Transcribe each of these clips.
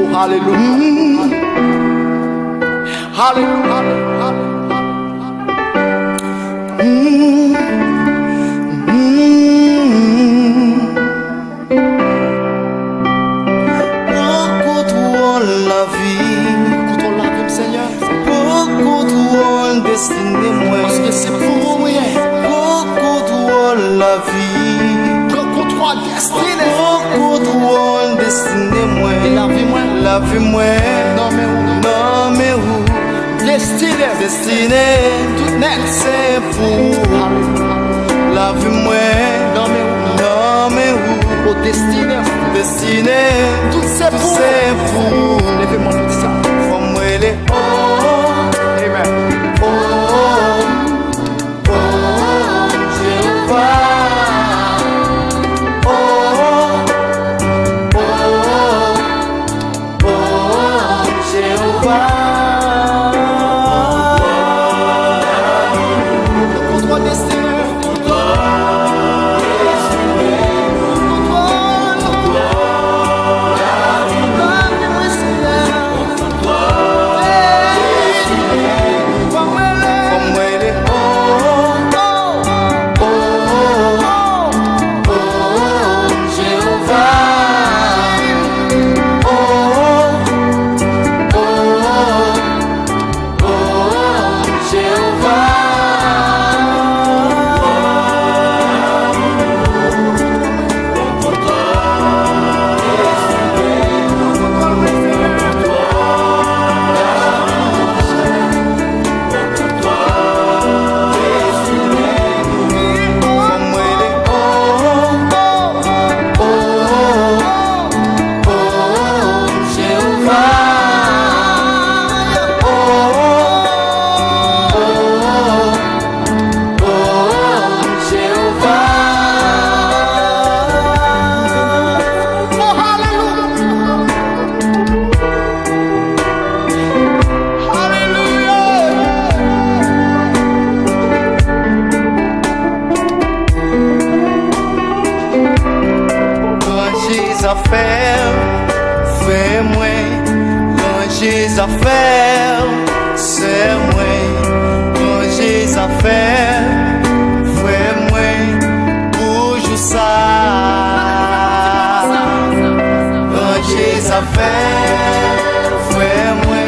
Oh, hallelujah. Hallelujah. Contrôle la vie, Contrôle la vie, Seigneur. contrôle destinée moi. Parce que c'est pour moi. Contrôle la vie, Contrôle destinée. contrôle destinée moi. Et la vie, moi. La vie moi. Non, mais où? Non mais où? Destinée. Destinée, Tout net. c'est pour la vie moi. Non, mais où? Non mais où? Au destiné. Destinée, Tout c'est pour. c'est pour. Levez-moi tout ça. Faut moi les Amen. Contrôle destiné. Affaires, fais-moi, ranger affaires, c'est moi, ranger affaires, fais-moi, bouge ça, ranger affaires, fais-moi,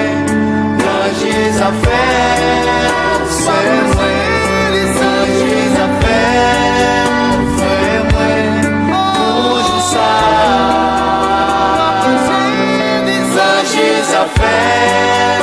ranger affaires, c'est moi, ranger affaires, fais-moi, bouge ça. Affaires